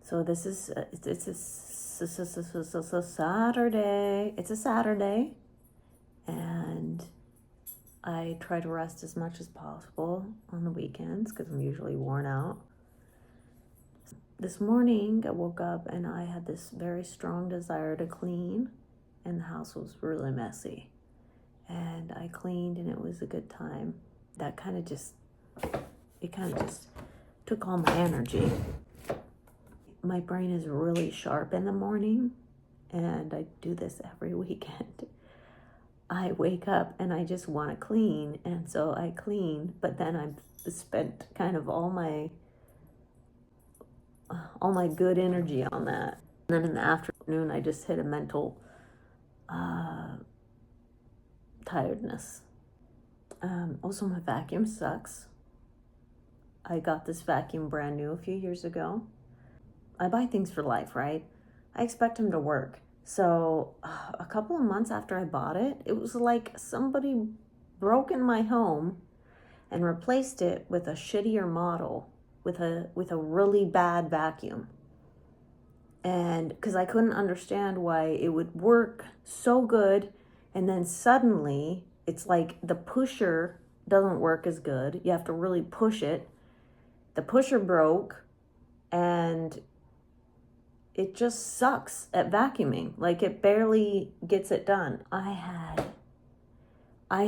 So this is it's a Saturday. It's a Saturday, and I try to rest as much as possible on the weekends because I'm usually worn out. This morning I woke up and I had this very strong desire to clean, and the house was really messy. And I cleaned and it was a good time. That kind of just took all my energy. My brain is really sharp in the morning, and I do this every weekend. I wake up and I just want to clean, and so I clean, but then I've spent kind of all my good energy on that. And then in the afternoon, I just hit a mental tiredness. Also, my vacuum sucks. I got this vacuum brand new a few years ago. I buy things for life, right? I expect them to work. So a couple of months after I bought it, it was like somebody broke in my home and replaced it with a shittier model with a really bad vacuum. And because I couldn't understand why it would work so good, and then suddenly it's like the pusher doesn't work as good. You have to really push it. The pusher broke, and it just sucks at vacuuming. Like, it barely gets it done. I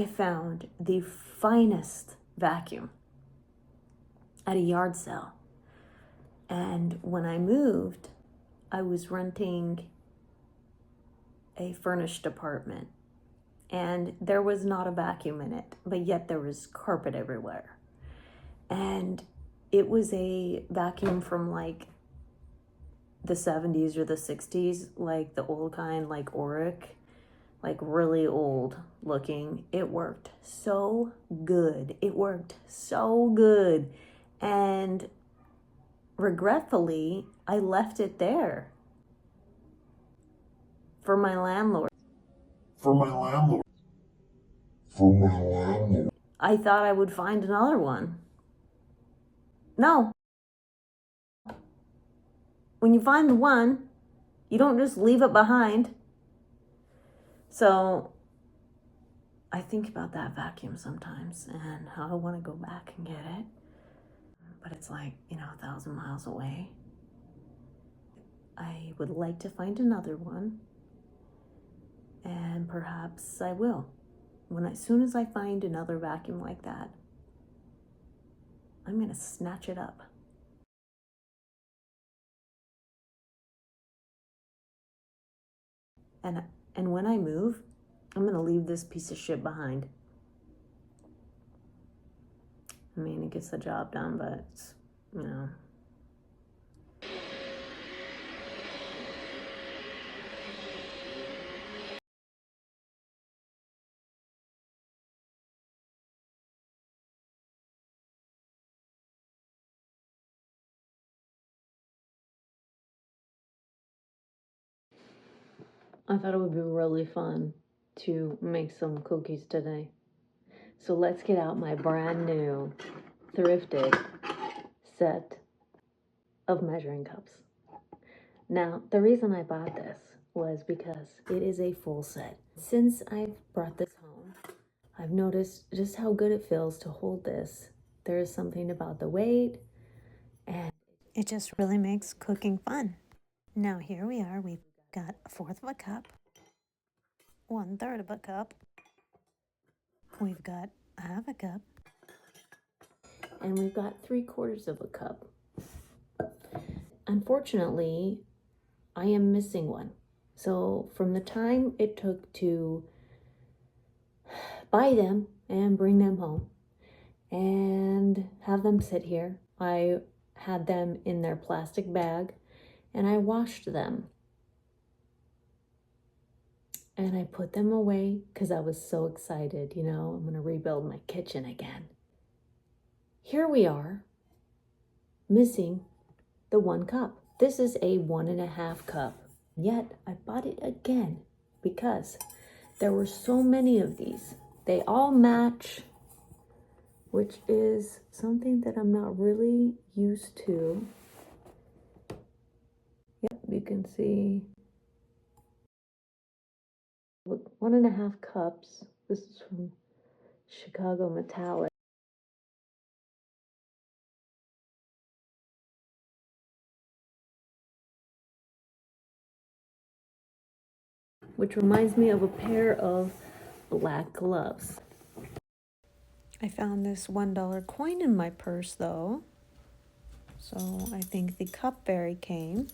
found the finest vacuum at a yard sale. And when I moved, I was renting a furnished apartment, and there was not a vacuum in it, but yet there was carpet everywhere. And it was a vacuum from like the 70s or the 60s, like the old kind, like Oreck, like really old looking. It worked so good. It worked so good. And regretfully, I left it there for my landlord. For my landlord. For my landlord. I thought I would find another one. No. When you find the one, you don't just leave it behind. So I think about that vacuum sometimes and how I want to go back and get it. But it's like, 1,000 miles away. I would like to find another one, and perhaps I will. As soon as I find another vacuum like that, I'm going to snatch it up. And when I move, I'm going to leave this piece of shit behind. I mean, it gets the job done, but it's, I thought it would be really fun to make some cookies today. So let's get out my brand new thrifted set of measuring cups. Now, the reason I bought this was because it is a full set. Since I've brought this home, I've noticed just how good it feels to hold this. There is something about the weight, and it just really makes cooking fun. Now, here we are. We've got 1/4 of a cup, 1/3 of a cup. We've got 1/2 a cup, and we've got 3/4 of a cup. Unfortunately, I am missing one. So from the time it took to buy them and bring them home and have them sit here, I had them in their plastic bag and I washed them. And I put them away because I was so excited, I'm going to rebuild my kitchen again. Here we are, missing the 1 cup. This is a 1.5 cup. Yet I bought it again because there were so many of these. They all match, which is something that I'm not really used to. You can see 1.5 cups. This is from Chicago Metallic. Which reminds me of a pair of black gloves. I found this $1 coin in my purse though. So I think the cup fairy came.